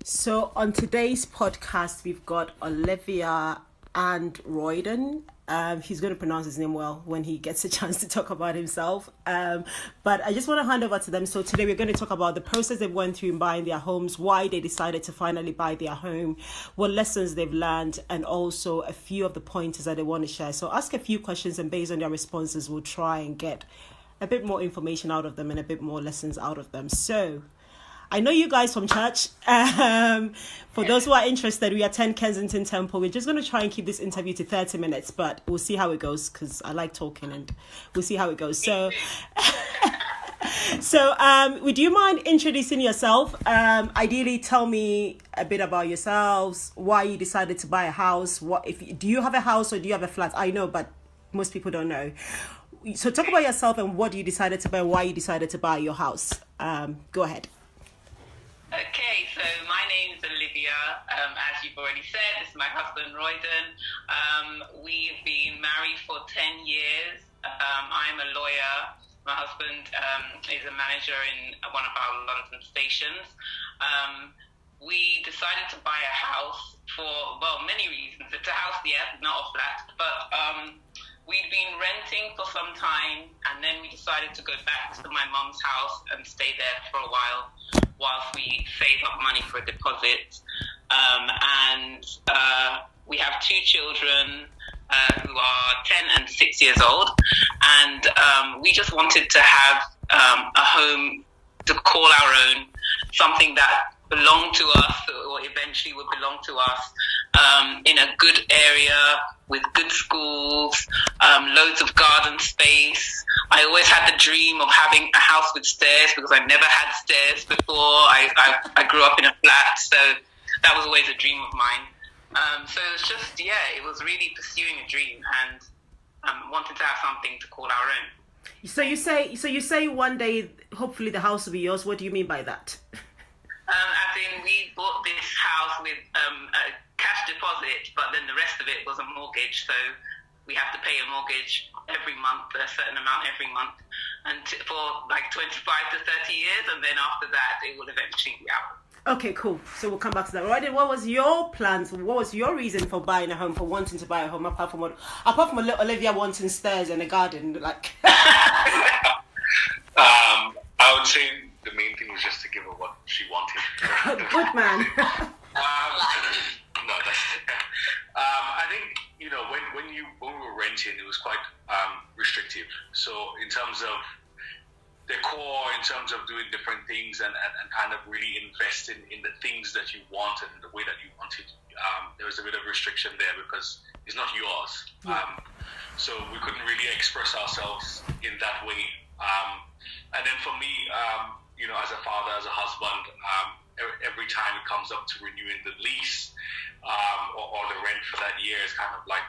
So on today's podcast, we've got Olivia and Ryodon. He's going to pronounce his name well when he gets a chance to talk about himself. But I just want to hand over to them. So today we're going to talk about the process they went through in buying their homes, why they decided to finally buy their home, what lessons they've learned, and also a few of the pointers that they want to share. So ask a few questions, and based on their responses, we'll try and get a bit more information out of them and a bit more lessons out of them. So I know you guys from church. For those who are interested, we attend Kensington Temple. We're just going to try and keep this interview to 30 minutes, but we'll see how it goes because I like talking and we'll see how it goes. So, would you mind introducing yourself? Ideally, tell me a bit about yourselves, why you decided to buy a house. Do you have a house or do you have a flat? I know, but most people don't know. So talk about yourself and what you decided to buy, why you decided to buy your house. Go ahead. Okay, so my name's Olivia. As you've already said, this is my husband, Ryodon. We've been married for 10 years. I'm a lawyer. My husband is a manager in one of our London stations. We decided to buy a house for, many reasons. It's a house, yeah, not a flat, but we'd been renting for some time, and then we decided to go back to my mum's house and stay there for a while whilst we save up money for a deposit. We have two children who are 10 and 6 years old, and we just wanted to have a home to call our own, something that belonged to us or eventually would belong to us, in a good area with good schools, loads of garden space. I always had the dream of having a house with stairs because I never had stairs before. I grew up in a flat, so that was always a dream of mine. So it was just, it was really pursuing a dream and wanting to have something to call our own. So you say one day, hopefully the house will be yours. What do you mean by that? As in, we bought this house with a cash deposit, but then the rest of it was a mortgage, so we have to pay a mortgage every month, a certain amount every month, and for like 25 to 30 years, and then after that, it will eventually be out. Okay, cool. So we'll come back to that. Right, what was your plans? What was your reason for buying a home, for wanting to buy a home, apart from Olivia wanting stairs and a garden? Like, I would say the main thing was just to give her what she wanted. Good man. No, that's I think, when we were renting, it was quite restrictive. So in terms of decor, in terms of doing different things and kind of really investing in the things that you want and the way that you want it, there was a bit of restriction there because it's not yours. So we couldn't really express ourselves in that way. And then for me, as a father, as a husband, every time it comes up to renewing the lease or the rent for that year, it's kind of like,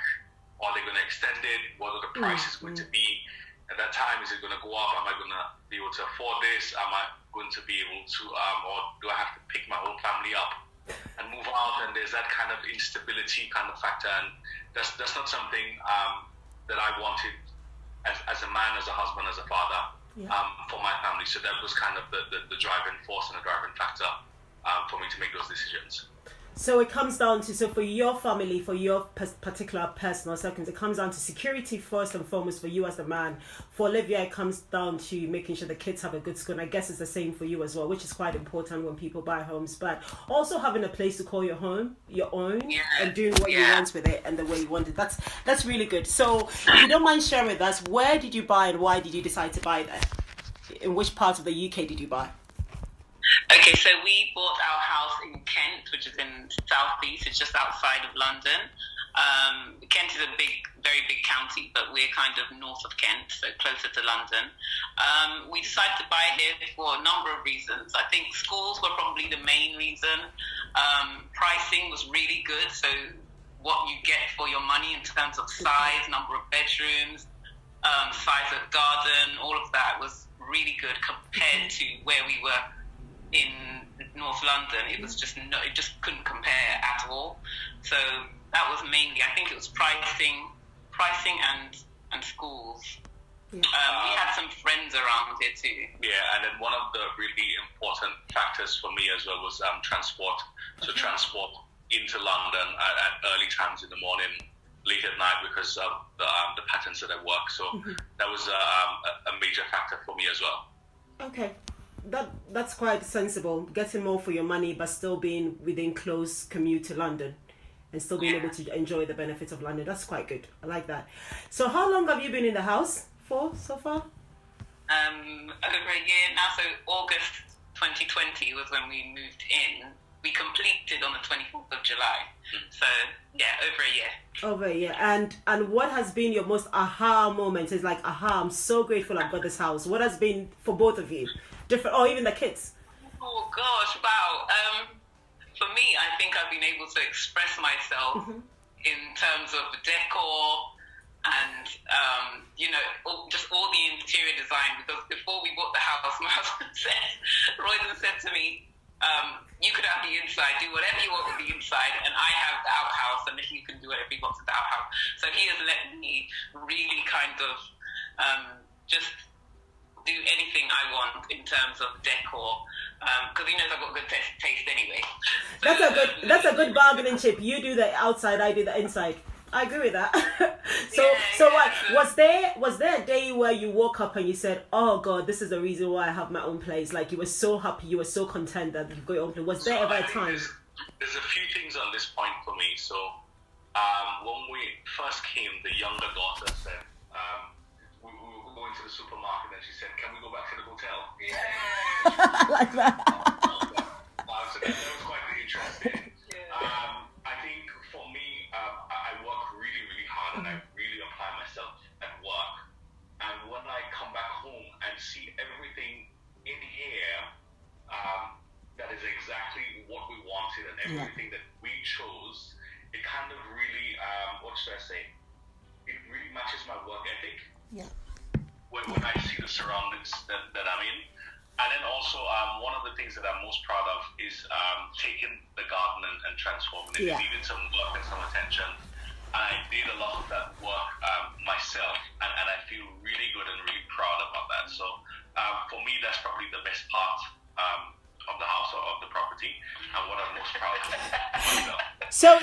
are they going to extend it? What are the prices going to be? At that time, is it going to go up? Am I going to be able to afford this? Am I going to be able to, or do I have to pick my whole family up and move out? And there's that kind of instability kind of factor. And that's not something that I wanted as a man, as a husband, as a father. For my family. So that was kind of the driving force and the driving factor for me to make those decisions. So it comes down to, for your family, for your particular personal circumstance, it comes down to security first and foremost for you as the man. For Olivia, it comes down to making sure the kids have a good school. And I guess it's the same for you as well, which is quite important when people buy homes. But also having a place to call your home, your own, and doing what you want with it and the way you want it. That's really good. So if you don't mind sharing with us, where did you buy and why did you decide to buy there? In which part of the UK did you buy? Okay, so we bought our house in Kent, which is in South East. It's just outside of London. Kent is a very big county, but we're kind of north of Kent, so closer to London. We decided to buy here for a number of reasons. I think schools were probably the main reason. Pricing was really good, so what you get for your money in terms of size, number of bedrooms, size of garden, all of that was really good compared to where we were in North London. It was just it just couldn't compare at all. So that was mainly, I think it was pricing and schools. We had some friends around here too. Yeah, and then one of the really important factors for me as well was transport. So transport into London at early times in the morning, late at night, because of the patterns that I work. So that was a major factor for me as well. Okay. That's quite sensible. Getting more for your money, but still being within close commute to London, and still being able to enjoy the benefits of London. That's quite good. I like that. So, how long have you been in the house for so far? Over a year now. So August 2020 was when we moved in. We completed on the 24th of July. So yeah, over a year. Over a year. And what has been your most aha moment? It's like, aha, I'm so grateful I've got this house. What has been for both of you? Different, or even the kids? Oh gosh, wow. For me, I think I've been able to express myself in terms of decor and, just all the interior design. Because before we bought the house, my husband Royden said to me, you could have the inside, do whatever you want with the inside, and I have the outhouse, and he can do whatever he wants with the outhouse. So he has let me really kind of just do anything I want in terms of decor, because he knows I've got good taste anyway. So, that's a good bargaining chip. You do the outside, I do the inside. I agree with that. Was there a day where you woke up and you said, "Oh God, this is the reason why I have my own place"? Like you were so happy, you were so content that you've got your own place. Was there ever a time? There's a few things on this point for me. So when we first came, the younger daughter said, we were going to the supermarket, and she said, "Can we go back to the hotel?" Yeah. Like that. That was quite interesting. I think for me, I work really, really hard, and I really apply myself at work. And when I come back home and see everything in here that is exactly what we wanted and everything that we chose, it kind of really, what should I say? It really matches my work ethic. Yeah. When I see the surroundings that I'm in. And then also, one of the things that I'm most proud of is taking the garden and transforming it. It needed some work and some attention. And I did a lot of that work myself. And I feel really good and really proud about that. So for me, that's probably the best part of the house or of the property, and what I'm most proud of. So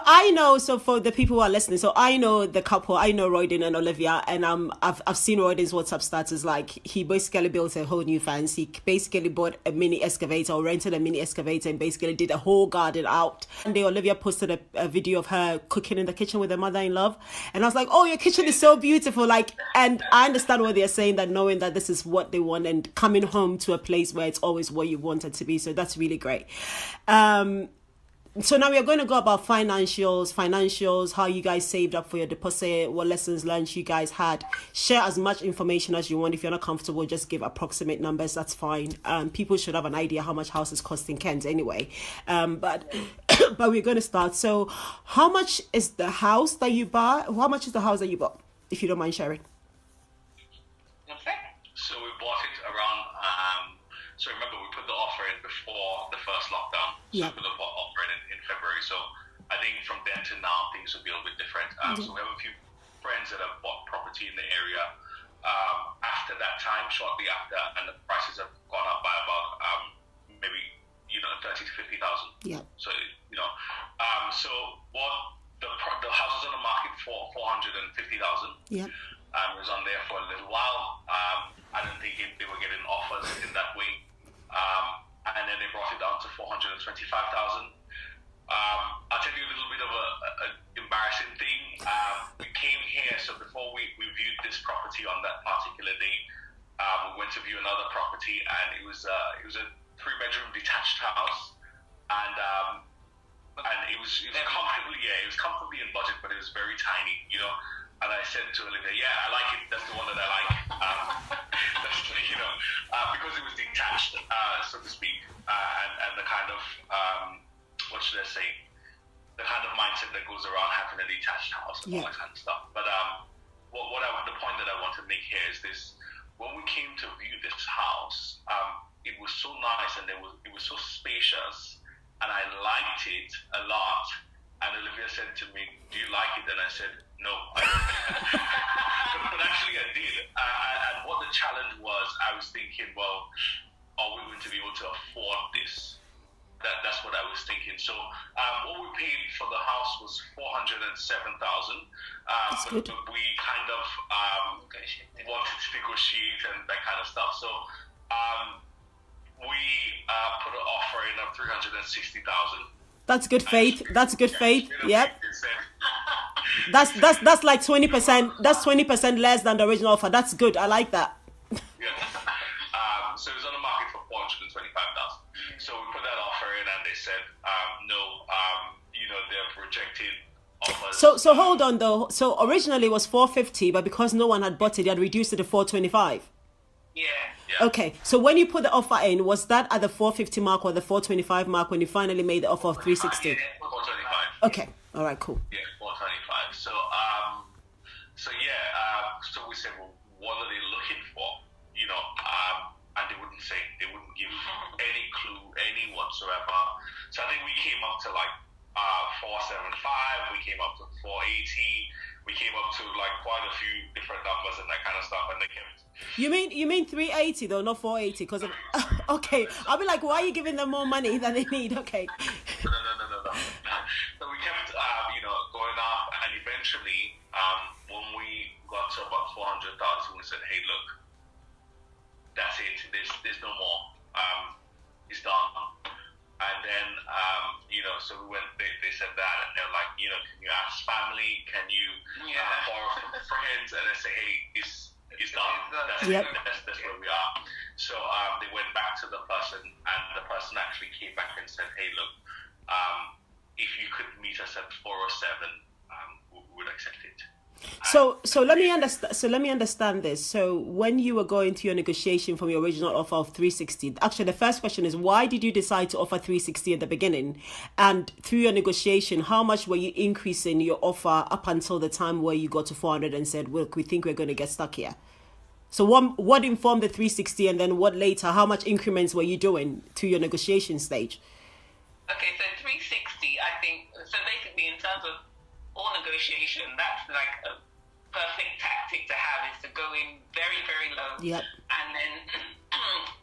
I know. So for the people who are listening, so I know the couple. I know Ryodon and Olivia, and I've seen Roydon's WhatsApp status. Like he basically built a whole new fence. He basically bought a mini excavator or rented a mini excavator and basically did a whole garden out. And then Olivia posted a video of her cooking in the kitchen with her mother-in-law, and I was like, "Oh, your kitchen is so beautiful!" Like, and I understand what they're saying, that knowing that this is what they want and coming home to a place where it's always what you wanted to be. So that's really great. So now we are going to go about financials, how you guys saved up for your deposit, what lessons learned you guys had. Share as much information as you want. If you're not comfortable, just give approximate numbers. That's fine. People should have an idea how much houses cost in Kent anyway. But we're going to start. So how much is the house that you bought? How much is the house that you bought, if you don't mind sharing? Okay. So we bought it around, so remember we put the offer in before the first lockdown. So we put the offer in February. So I think from then to now, things will be a little bit different. So we have a few friends that have bought property in the area after that time, shortly after, and the prices have gone up by about maybe 30 to 50,000. Yeah. So so what the house was on the market for 450,000. Yeah. It was on there for a little while. I don't think they were getting offers in that way. And then they brought it down to 425,000. I'll tell you a little bit of an embarrassing thing. We came here, so before we viewed this property on that particular day, we went to view another property, and it was a 3-bedroom detached house, and it was comfortably in budget, but it was very tiny, And I said to Olivia, "Yeah, I like it. That's the one that I like." Because it was detached, so to speak, and the kind of what should I say, the kind of mindset that goes around having a detached house and all that kind of stuff. But the point that I want to make here is this: when we came to view this house, it was so nice and it was so spacious, and I liked it a lot. And Olivia said to me, "Do you like it?" And I said, "No, I don't." But actually, I did. And what the challenge was, I was thinking, well, are we going to be able to afford this? That's what I was thinking. So what we paid for the house was $407,000. But we kind of wanted to negotiate and that kind of stuff. So we put an offer in of $360,000. That's good faith. That's good faith. Yep. That's like 20%. That's 20% less than the original offer. That's good. I like that. Yeah. So it was on the market for $425,000. So we put that offer in, and they said no. They're projected offers. So hold on though. So originally it was $450, but because no one had bought it, they had reduced it to $425. Yeah. Okay. So when you put the offer in, was that at the $450 mark or the $425 mark when you finally made the offer of $360? Yeah, $425. Okay. All right. Cool. Yeah, $425. So we said, well, what are they looking for? And they wouldn't say, they wouldn't give any clue, any whatsoever. So I think we came up to like 475. We came up to 480. We came up to like quite a few different numbers and that kind of stuff, and they kept. You mean 380 though, not 480? Because okay, I'll be like, why are you giving them more money than they need? Okay. No. So we kept, going up, and eventually, when we got to about 400,000, we said, "Hey, look, that's it. There's no more. It's done." And then, so we went. They said that, and they're like, can you ask family? Can you borrow from friends? And I say, "Hey, it's done. That's where we are." So they went back to the person, and the person actually came back and said, "Hey, look, if you could meet us at 407, we would accept it." So let me understand this. So when you were going to your negotiation from your original offer of 360, actually the first question is, why did you decide to offer 360 at the beginning? And through your negotiation, how much were you increasing your offer up until the time where you got to 400 and said, "Look, we think we're going to get stuck here"? So what informed the 360, and then what later? How much increments were you doing to your negotiation stage? Okay, so 360, I think, so basically in terms of all negotiation, that's like a perfect tactic to have, is to go in very, very low. Yep. And then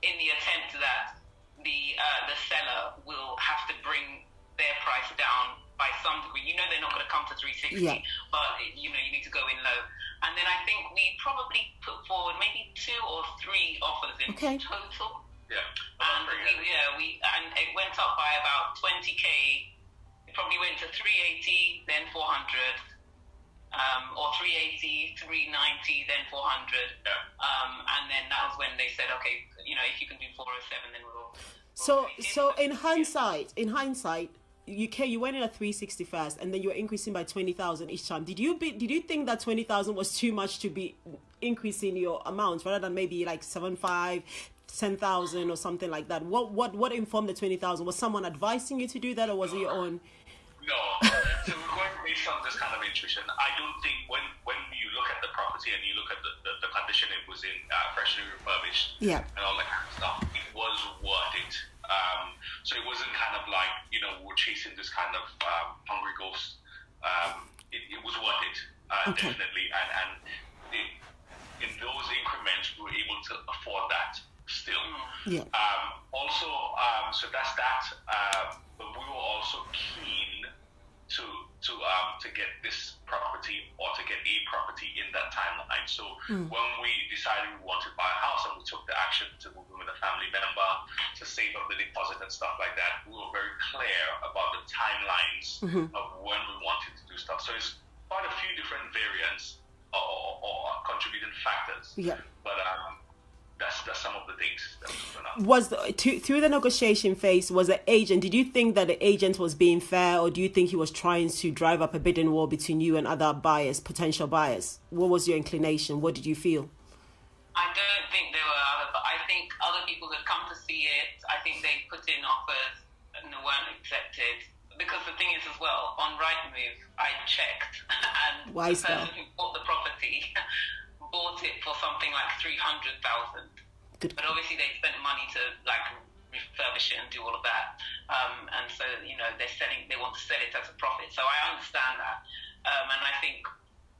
in the attempt that the seller will have to bring their price down by some degree. They're not going to come to 360, but you need to go in low. And then I think we probably put forward maybe 2 or 3 offers in total. Yeah. And it went up by about 20k. It probably went to 380, then 400, or 380, 390, then 400. Yeah. And then that was when they said, okay, if you can do 407, then we'll So in hindsight, you went in at 360 first, and then you were increasing by 20,000 each time. Did you think that 20,000 was too much to be increasing your amounts rather than maybe like 7,500, 10,000 or something like that? What informed the 20,000? Was someone advising you to do that, or was it your own? No. So we're going based on this kind of intuition. I don't think when you look at the property and you look at the condition it was in, freshly refurbished, and all that kind of stuff, it was worth it. So it wasn't kind of like, we're chasing this kind of hungry ghost. It was worth it, definitely. And in those increments, we were able to afford that still. Yeah. Also, so that's that. But we were also keen to get this property, or to get a property in that timeline. So when we decided we wanted to buy a house, and we took the action to move in with a family member, to save up the deposit and stuff like that, we were very clear about the timelines of when we wanted to do stuff. So it's quite a few different variants or contributing factors. Yeah. But that's some of the things that through the negotiation phase, was the agent, did you think that the agent was being fair, or do you think he was trying to drive up a bidding war between you and other buyers, potential buyers? What was your inclination? What did you feel? I don't think there were other, but I think other people had come to see it. I think they put in offers and they weren't accepted. Because the thing is as well, on RightMove, I checked, and the person who bought the property bought it for something like 300,000. But obviously they spent money to like refurbish it and do all of that. And so, they want to sell it as a profit. So I understand that. And I think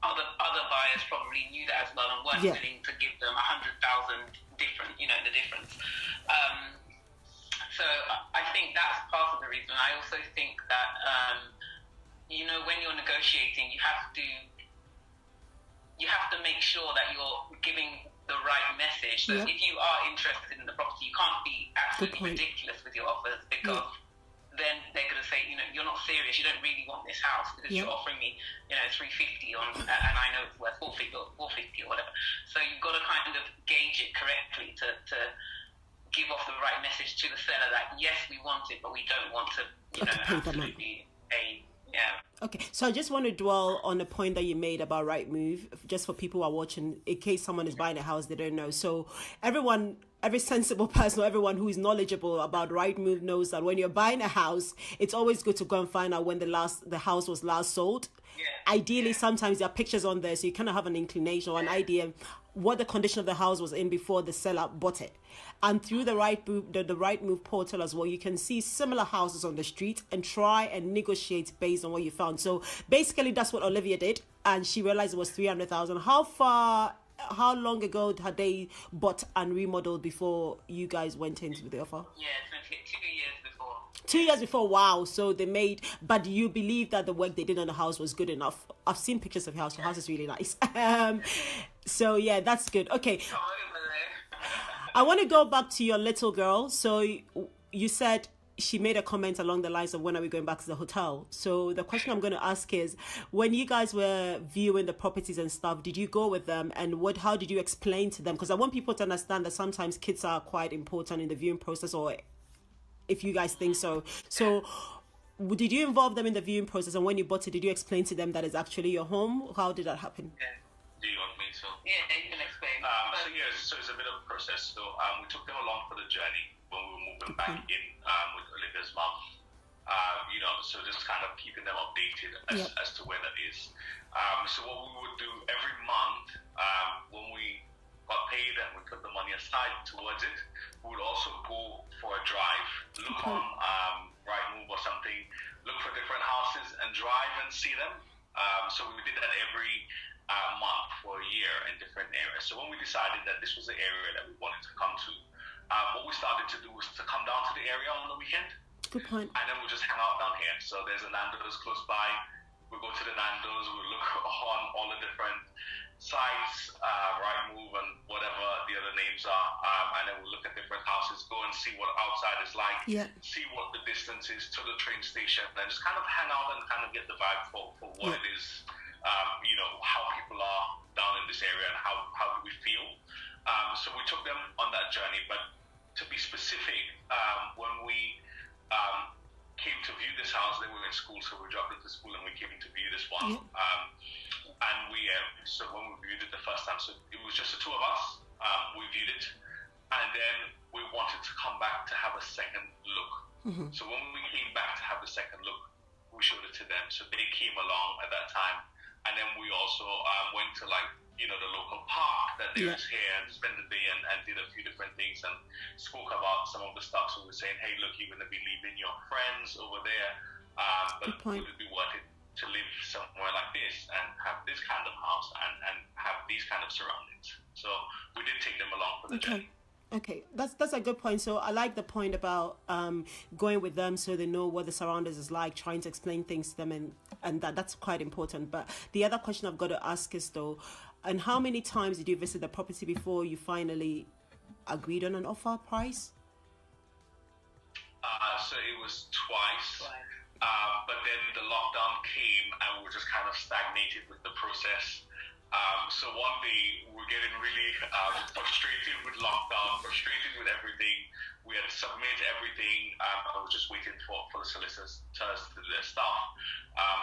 other buyers probably knew that as well and weren't willing to give them 100,000 different, the difference. So I think that's part of the reason. I also think that when you're negotiating, you have to make sure that you're giving the right message. So if you are interested in the property, you can't be absolutely ridiculous with your offers, because then they're going to say, you're not serious. You don't really want this house because you're offering me, 350 on, and I know it's worth 450 or whatever. So you've got to kind of gauge it correctly to give off the right message to the seller that yes, we want it, but we don't want to, absolutely Okay, so I just want to dwell on the point that you made about RightMove, just for people who are watching, in case someone is buying a house they don't know. So every sensible person, or everyone who is knowledgeable about RightMove knows that when you're buying a house, it's always good to go and find out when the house was last sold. Ideally, sometimes there are pictures on there, so you kind of have an inclination or an idea what the condition of the house was in before the seller bought it. And through the RightMove portal as well, you can see similar houses on the street and try and negotiate based on what you found. So basically, that's what Olivia did, and she realized it was 300,000. How long ago had they bought and remodeled before you guys went into the offer? Yeah, 2 years before. 2 years before, wow. So they made, but do you believe that the work they did on the house was good enough? I've seen pictures of your house. Your house is really nice. So yeah, that's good. Okay. I want to go back to your little girl. So you said she made a comment along the lines of, when are we going back to the hotel? So the question I'm going to ask is, when you guys were viewing the properties and stuff, did you go with them, and how did you explain to them? Because I want people to understand that sometimes kids are quite important in the viewing process, or if you guys think so. So did you involve them in the viewing process, and when you bought it, did you explain to them that it's actually your home? How did that happen? Yeah. Do you want me to? Yeah, you can explain. So it's a bit of a process. So we took them along for the journey when we were moving back in with Olivia's mum. So just kind of keeping them updated as to where that is. So what we would do every month, when we got paid and we put the money aside towards it, we would also go for a drive, look on RightMove or something, look for different houses and drive and see them. So we did that every month for a year in different areas. So when we decided that this was the area that we wanted to come to, what we started to do was to come down to the area on the weekend. Good point. And then we'll just hang out down here. So there's a Nando's close by. We'll go to the Nando's, we'll look on all the different sites, RightMove and whatever the other names are, and then we'll look at different houses, go and see what outside is like, see what the distance is to the train station, and just kind of hang out and kind of get the vibe for what it is, how people are down in this area and how do we feel. So we took them on that journey, but to be specific, when we came to view this house, they were in school, so we dropped it to school and we came to view this one. And so when we viewed it the first time, so it was just the two of us, we viewed it, and then we wanted to come back to have a second look. So when we came back to have the second look, we showed it to them. So they came along at that time, and then we also went to the local park that there is here and spent the day and did a few different things and spoke about some of the stuff. So we were saying, hey, look, you're going to be leaving your friends over there, but would it be worth it to live somewhere like this and have this kind of house and have these kind of surroundings? So we did take them along for the journey. Okay, that's a good point. So I like the point about going with them so they know what the surroundings is like, trying to explain things to them, and that's quite important. But the other question I've got to ask is, though, and how many times did you visit the property before you finally agreed on an offer price? So it was twice. But then the lockdown came and we were just kind of stagnated with the process. So one day we were getting really frustrated with lockdown, frustrated with everything. We had submitted everything. I was just waiting for the solicitors to do their stuff.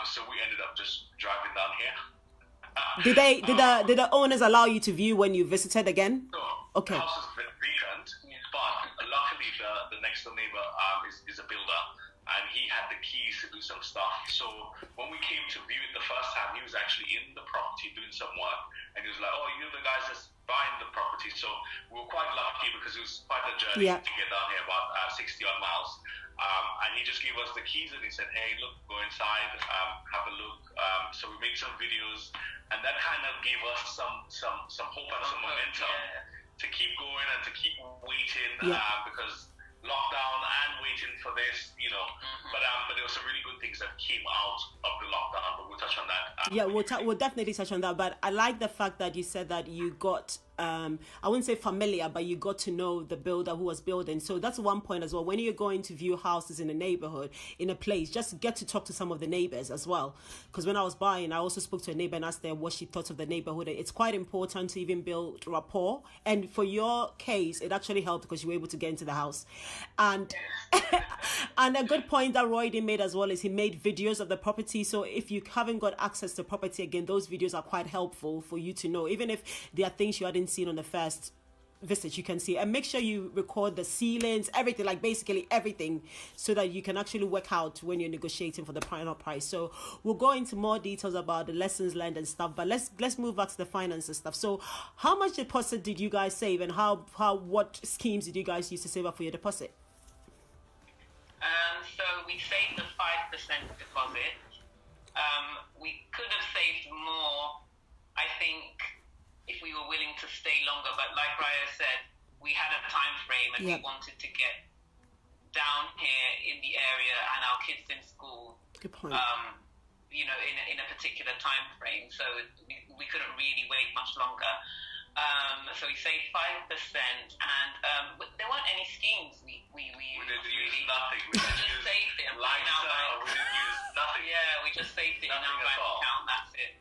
So we ended up just driving down here. Did the owners allow you to view when you visited again? No. Okay. The house is vacant, but luckily the next door neighbor is a builder, and he had the keys to do some stuff. So when we came to view it the first time, he was actually in the property doing some work, and he was like, "Oh, you're the guys that's buying the property." So we were quite lucky because it was quite a journey to get down here, about 60 odd miles. And he just gave us the keys and he said, hey, look, go inside, have a look. So we made some videos, and that kind of gave us some hope and some momentum to keep going and to keep waiting because lockdown and waiting for this, you know. But there were some really good things that came out of the lockdown, but we'll touch on that. We'll definitely touch on that. But I like the fact that you said that you got I wouldn't say familiar, but you got to know the builder who was building. So that's one point as well. When you're going to view houses in a neighborhood, in a place, just get to talk to some of the neighbors as well. Because when I was buying, I also spoke to a neighbor and asked her what she thought of the neighborhood. It's quite important to even build rapport. And for your case, it actually helped because you were able to get into the house. And and a good point that Ryodon made as well is he made videos of the property. So if you haven't got access to property, again, those videos are quite helpful for you to know. Even if there are things you hadn't seen on the first visit, you can see. And make sure you record the ceilings, everything, like basically everything, so that you can actually work out when you're negotiating for the final price. So we'll go into more details about the lessons learned and stuff, but let's move back to the finances stuff. So how much deposit did you guys save, and what schemes did you guys use to save up for your deposit? So we saved the 5% deposit. We could have saved more, I think, if we were willing to stay longer. But like Ryo said, we had a time frame and we wanted to get down here in the area and our kids in school. Good point. You know, in a particular time frame. So we couldn't really wait much longer. So we saved 5%, and there weren't any schemes. We didn't use nothing. We just saved it. Lifestyle, we didn't use nothing. Yeah, we just saved it in our bank account. That's it.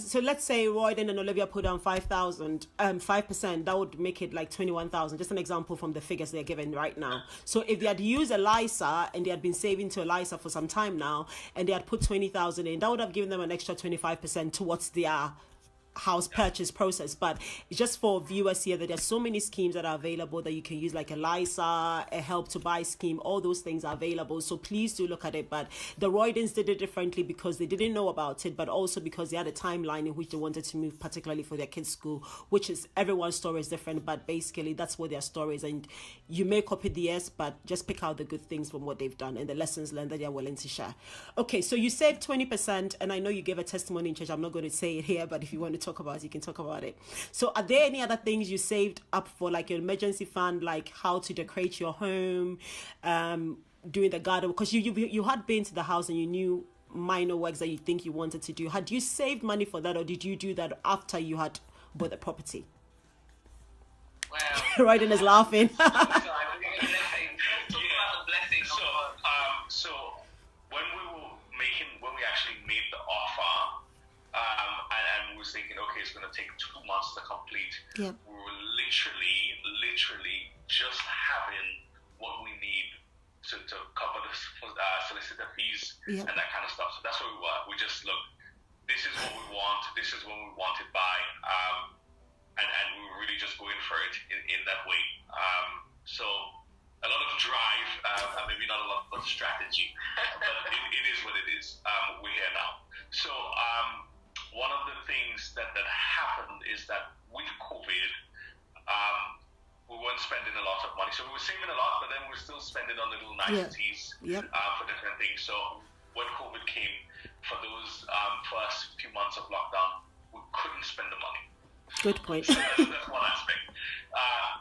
So let's say Ryodon and Olivia put down 5%. That would make it like 21,000. Just an example from the figures they're given right now. So if they had used a LISA and they had been saving to a LISA for some time now, and they had put 20,000 in, that would have given them an extra 25% towards their house purchase process. But it's just for viewers here that there's so many schemes that are available that you can use, like a LISA, a help to buy scheme. All those things are available, so please do look at it. But the Ryodons did it differently because they didn't know about it, but also because they had a timeline in which they wanted to move, particularly for their kids' school, which is, everyone's story is different, but basically that's what their story is. And you may copy theirs, but just pick out the good things from what they've done and the lessons learned that they're willing to share. Okay, so you saved 20%, and I know you gave a testimony in church. I'm not going to say it here, but if you want to talk about it, you can talk about it. So are there any other things you saved up for, like your emergency fund, like how to decorate your home, doing the garden? Because you had been to the house and you knew minor works that you think you wanted to do. Had you saved money for that, or did you do that after you had bought the property? Well, Ryodon is laughing. So when we actually made the offer, and we were thinking, okay, it's going to take 2 months to complete. Yep. We were literally just having what we need to cover the solicitor fees and that kind of stuff. So that's where we were. We just, look, this is what we want. This is when we want it by. And we were really just going for it in that way. So a lot of drive, and maybe not a lot of strategy, but it is what it is. We're here now. So one of the things that happened is that with COVID, we weren't spending a lot of money. So we were saving a lot, but then we were still spending on little niceties for different things. So when COVID came, for those first few months of lockdown, we couldn't spend the money. Good point. So that's one aspect.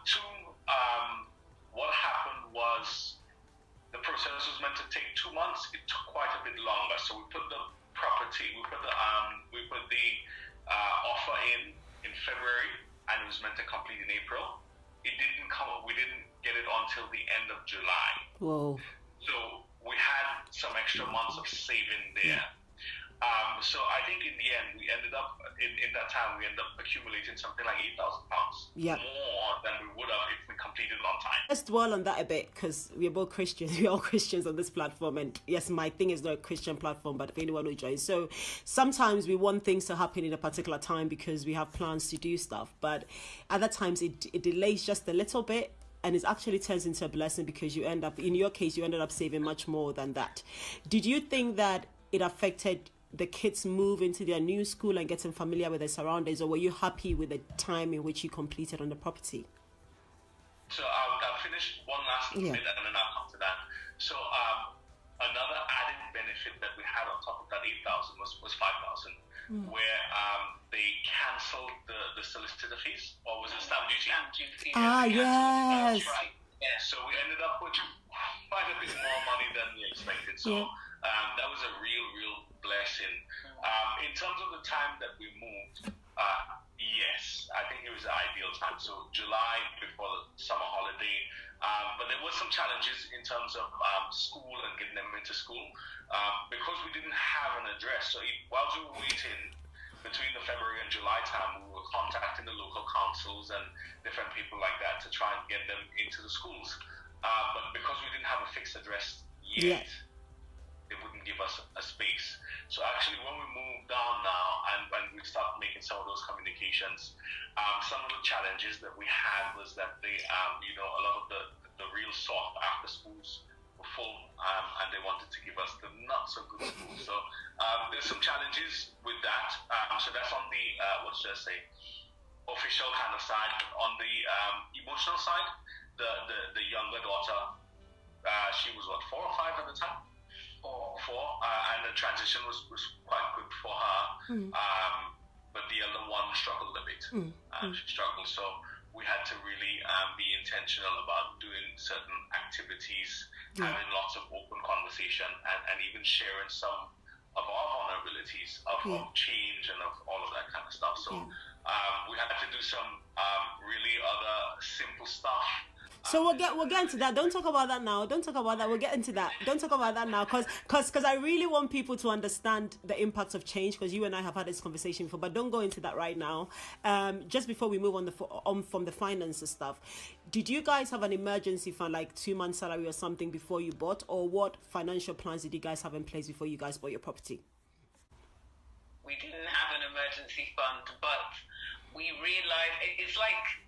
Two, what happened was the process was meant to take 2 months. It took quite a bit longer. So we put the property, we put the offer in February, and it was meant to complete in April. It didn't come up. We didn't get it until the end of July. Whoa. So we had some extra months of saving there. So I think in the end, we ended up, in that time, we ended up accumulating something like £8,000. More than we would have if we completed it on time. Let's dwell on that a bit, because we're both Christians. We're all Christians on this platform. And yes, my thing is not a Christian platform, but if anyone will join. So sometimes we want things to happen in a particular time because we have plans to do stuff. But other times it delays just a little bit. And it actually turns into a blessing because you end up, in your case, you ended up saving much more than that. Did you think that it affected the kids move into their new school and getting familiar with the surroundings, or were you happy with the time in which you completed on the property? So I'll finish one last bit and then I'll come to that. So another added benefit that we had on top of that 8,000 was 5,000, where they cancelled the solicitor fees, or was it stamp duty? Stamp duty. Yes. That's right. Yeah, so we ended up with quite a bit more money than we expected. So that was a real blessing. In terms of the time that we moved, yes, I think it was the ideal time. So July before the summer holiday. But there was some challenges in terms of school and getting them into school because we didn't have an address. So while we were waiting between the February and July time, we were contacting the local councils and different people like that to try and get them into the schools. But because we didn't have a fixed address yet, they wouldn't give us a space. So actually, when we moved down now and when we started making some of those communications, some of the challenges that we had was that they, a lot of the real soft after schools were full, and they wanted to give us the not so good schools. So there's some challenges with that. So that's on the official kind of side. On the emotional side, the younger daughter, she was 4 or 5 at the time. Four, and the transition was quite quick for her. But the other one struggled a bit. She struggled, so we had to really be intentional about doing certain activities, having lots of open conversation, and even sharing some of our vulnerabilities of change and of all of that kind of stuff. So we had to do some really other simple stuff. So we'll get into that. Don't talk about that now. Don't talk about that. We'll get into that. Don't talk about that now, because I really want people to understand the impact of change. Because you and I have had this conversation before, but don't go into that right now. Just before we move on from the finances stuff, did you guys have an emergency fund, like 2 months' salary or something, before you bought, or what financial plans did you guys have in place before you guys bought your property? We didn't have an emergency fund, but we realized it's like.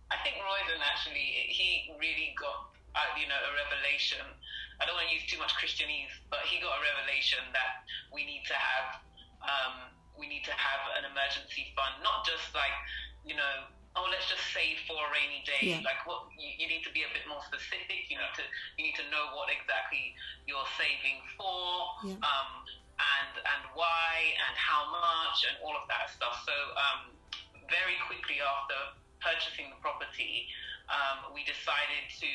I think Ryodon actually, he really got, a revelation. I don't want to use too much Christianese, but he got a revelation that we need to have an emergency fund, not just like, let's just save for a rainy day. Yeah. Like what you need to be a bit more specific. You need to know what exactly you're saving for, and why and how much and all of that stuff. So very quickly after purchasing the property, we decided to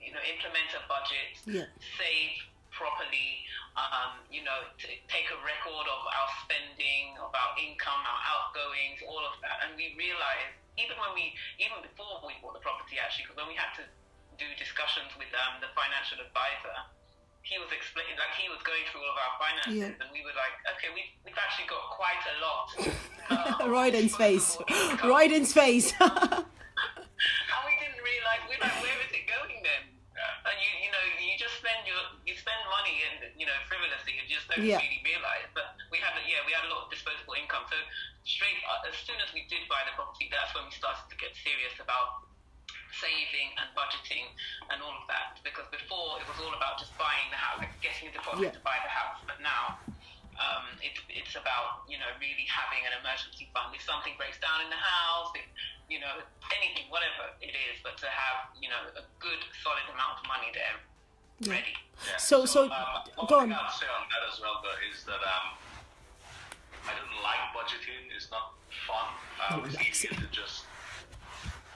implement a budget, save properly, to take a record of our spending, of our income, our outgoings, all of that. And we realized, even before we bought the property, actually, because when we had to do discussions with the financial advisor, he was explaining, like he was going through all of our finances, and we were like, okay, we've actually got quite a lot. Roydon's face. And we didn't realize, we're like, where is it going then? And you just spend money and frivolously, you just don't really realize. But we had a lot of disposable income. So as soon as we did buy the property, that's when we started to get serious about saving and budgeting and all of that, because before it was all about just buying the house, like getting a deposit to buy the house. But now it's about really having an emergency fund if something breaks down in the house, if anything, whatever it is, but to have a good solid amount of money there ready. Yeah. So go on. I'd say on that as well, though, is that I don't like budgeting. It's not fun. It's easier to just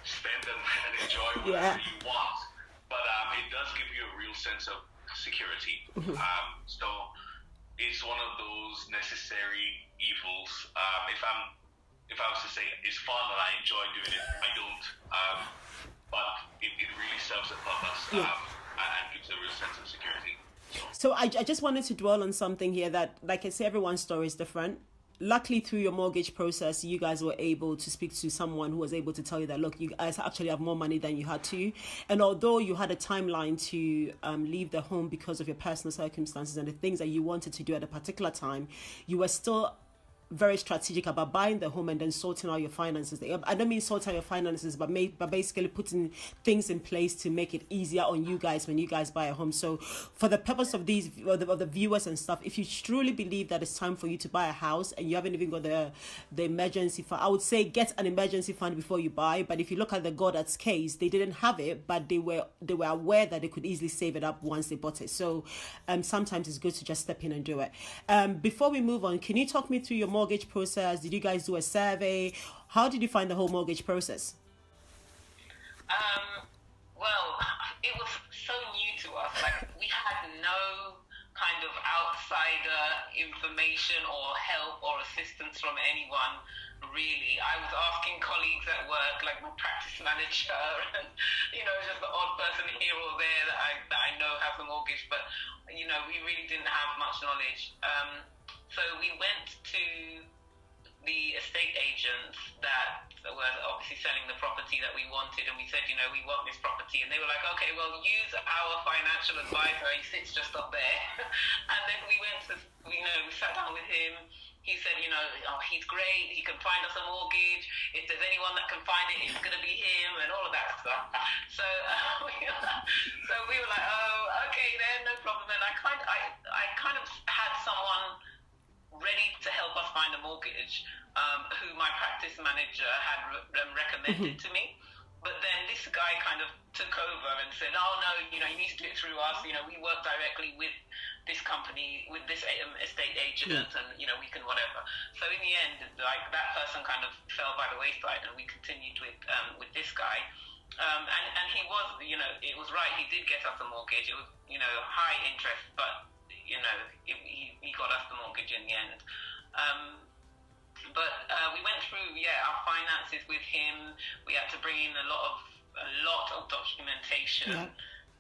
spend and enjoy whatever you want, but it does give you a real sense of security. So it's one of those necessary evils. If I was to say it's fun and I enjoy doing it, I don't. But it really serves a purpose and gives a real sense of security. So I just wanted to dwell on something here that, like I say, everyone's story is different. Luckily, through your mortgage process, you guys were able to speak to someone who was able to tell you that, look, you guys actually have more money than you had to. And although you had a timeline to leave the home because of your personal circumstances and the things that you wanted to do at a particular time, you were still very strategic about buying the home and then sorting out your finances. I don't mean sorting out your finances, but basically putting things in place to make it easier on you guys when you guys buy a home. So for the purpose of these, of the viewers and stuff, if you truly believe that it's time for you to buy a house and you haven't even got the emergency fund, I would say get an emergency fund before you buy. But if you look at the Goddards case, they didn't have it, but they were aware that they could easily save it up once they bought it. So sometimes it's good to just step in and do it. Before we move on, can you talk me through your mortgage process? Did you guys do a survey? How did you find the whole mortgage process? Well, it was so new to us. Like, we had no kind of outsider information or help or assistance from anyone, really. I was asking colleagues at work, like my practice manager, and, just the odd person here or there that I know has a mortgage, but, we really didn't have much knowledge. So we went to the estate agents that were obviously selling the property that we wanted, and we said, we want this property, and they were like, okay, well, use our financial advisor, he sits just up there. And then we went to, we sat down with him. He said, he's great, he can find us a mortgage, if there's anyone that can find it, it's going to be him, and all of that stuff. So we were like, oh, okay then, no problem. And I kind of had someone ready to help us find a mortgage, who my practice manager had recommended to me. But then this guy kind of took over and said, oh no, you need to do it through us. We work directly with this company, with this estate agent, and we can whatever. So in the end, like, that person kind of fell by the wayside, and we continued with this guy. And he was, it was right. He did get us a mortgage. It was, high interest, but he got us the mortgage in the end. But we went through, our finances with him. We had to bring in a lot of documentation. Yeah.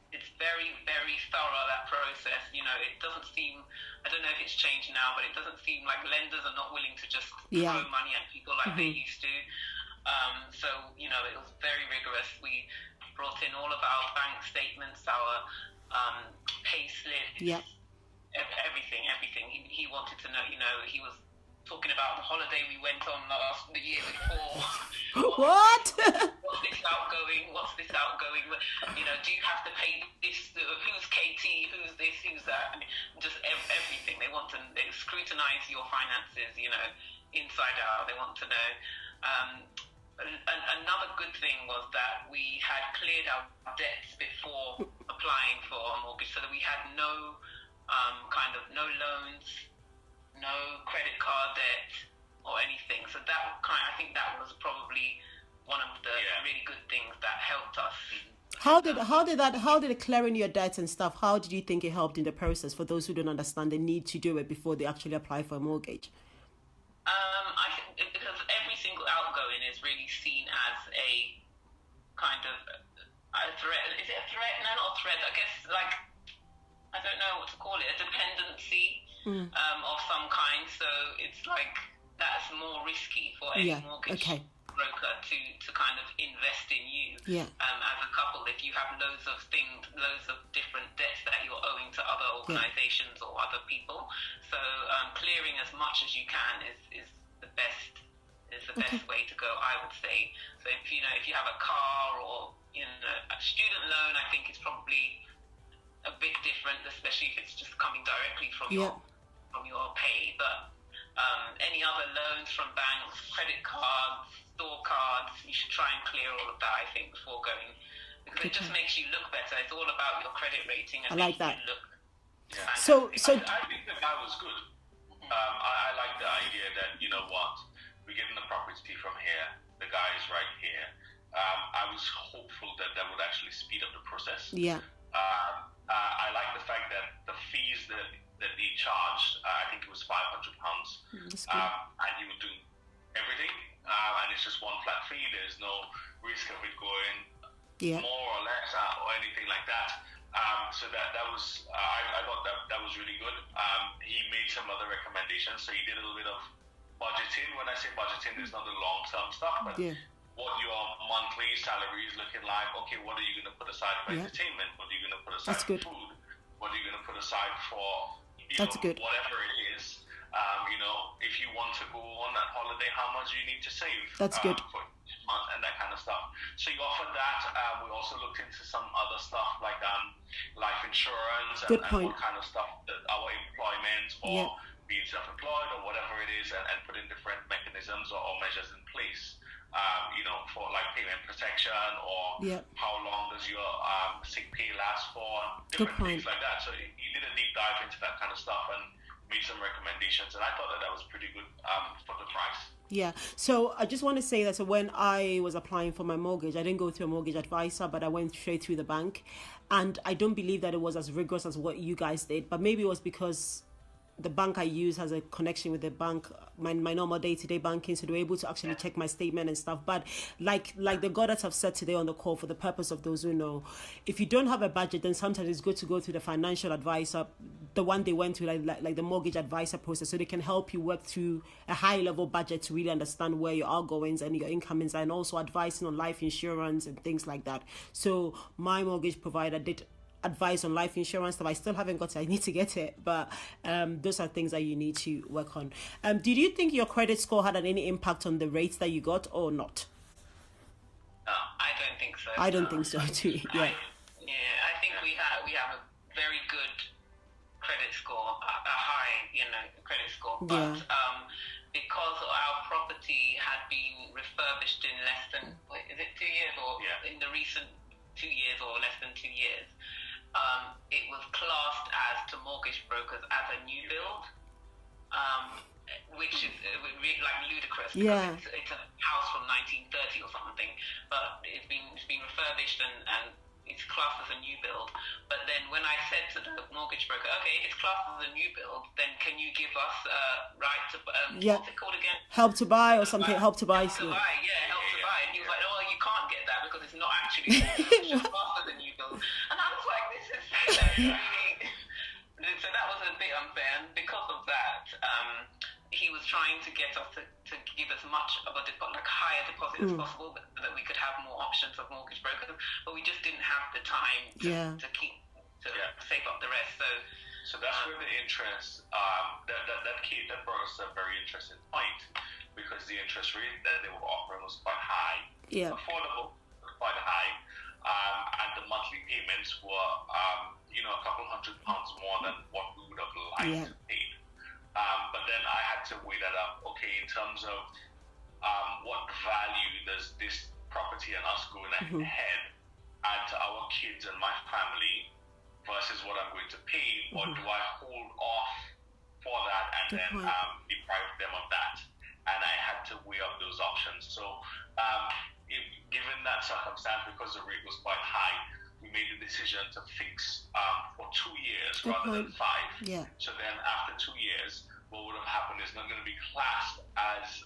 It's very, very thorough, that process. It doesn't seem, I don't know if it's changed now, but it doesn't seem like lenders are not willing to just throw money at people like they used to. So, it was very rigorous. We brought in all of our bank statements, our pay slips, everything. He wanted to know, he was talking about the holiday we went on the year before. What? What's this outgoing? Do you have to pay this? Who's KT? Who's this? Who's that? I mean, just everything. They scrutinize your finances, inside out. They want to know. Another good thing was that we had cleared our debts before applying for a mortgage, so that we had no no loans, no credit card debt or anything. So I think that was probably one of the really good things that helped us. How did clearing your debts and stuff, how did you think it helped in the process for those who don't understand the need to do it before they actually apply for a mortgage? I think because every single outgoing is really seen as a kind of a threat. Is it a threat? No, not a threat. I guess, like, I don't know what to call it, a dependency of some kind. So it's like that's more risky for any mortgage broker to kind of invest in you as a couple. If you have loads of different debts that you're owing to other organizations or other people. So clearing as much as you can is the best way to go, I would say. So if you have a car or a student loan, I think it's probably a bit different, especially if it's just coming directly from your pay. But any other loans from banks, credit cards, store cards, you should try and clear all of that, I think, before going, because it just makes you look better. It's all about your credit rating and I like that. You look. Yeah. So I think that was good. I like the idea that, we're getting the property from here, the guy is right here. I was hopeful that would actually speed up the process. Yeah. I like the fact that the fees that he charged, I think it was £500, and he would do everything, and it's just one flat fee. There's no risk of it going more or less or anything like that. So that was, I thought that was really good. He made some other recommendations, so he did a little bit of budgeting. When I say budgeting, it's not the long-term stuff, but what your monthly salary is looking like. Okay, what are you going to put aside for entertainment? What are you going to put aside for food? What are you going to put aside for whatever it is? If you want to go on that holiday, how much you need to save. That's good. For each month and that kind of stuff. So you offered that. We also looked into some other stuff like life insurance and what kind of stuff that our employment or being self-employed or whatever it is, and put in different mechanisms or measures in place. For like payment protection or how long does your sick pay last for, different things like that. So you did a deep dive into that kind of stuff and made some recommendations, and I thought that was pretty good for the price. Yeah. So I just want to say that when I was applying for my mortgage, I didn't go through a mortgage advisor, but I went straight through the bank. And I don't believe that it was as rigorous as what you guys did, but maybe it was because the bank I use has a connection with the bank, my normal day-to-day banking, so they were able to actually check my statement and stuff. But like the Goddards have said today on the call, for the purpose of those who know, if you don't have a budget, then sometimes it's good to go to the financial advisor, the one they went to, like the mortgage advisor process, so they can help you work through a high-level budget to really understand where your outgoings and your incomings are, and also advising on life insurance and things like that. So my mortgage provider did advice on life insurance stuff. I still haven't got it. I need to get it, but those are things that you need to work on. Did you think your credit score had any impact on the rates that you got or not? No, I don't think so. I don't think so too. I think we have a very good credit score, a high credit score, but because our property had been refurbished in less than, is it 2 years, or in the recent 2 years or less than 2 years, it was classed as to mortgage brokers as a new build, which is like ludicrous. Yeah, it's a house from 1930 or something, but it's been refurbished and it's classed as a new build. But then when I said to the mortgage broker, okay, if it's classed as a new build, then can you give us right to what's it called again? Help to buy or something. Help to buy. Help to buy. And he was like, oh, you can't get that because it's not actually classed as a new build. And I was like, this is really. So that was a bit unfair, and because of that, he was trying to get us to give as much of a higher deposit as possible, so that we could have more options of mortgage brokers. But we just didn't have the time to save up the rest. So that's where the interest that brought us a very interesting point, because the interest rate that they were offering was quite high, affordable, but quite high, and the monthly payments were a couple £100 more than what we would have liked to pay. But then I had to weigh that up. Okay, in terms of what value does this property and us going ahead add to our kids and my family versus what I'm going to pay, or do I hold off for that and then deprive them of that? And I had to weigh up those options. So given that circumstance, because the rate was quite high, we made the decision to fix for 2 years rather than 5. Yeah. So then after 2 years, what would have happened is not going to be classed as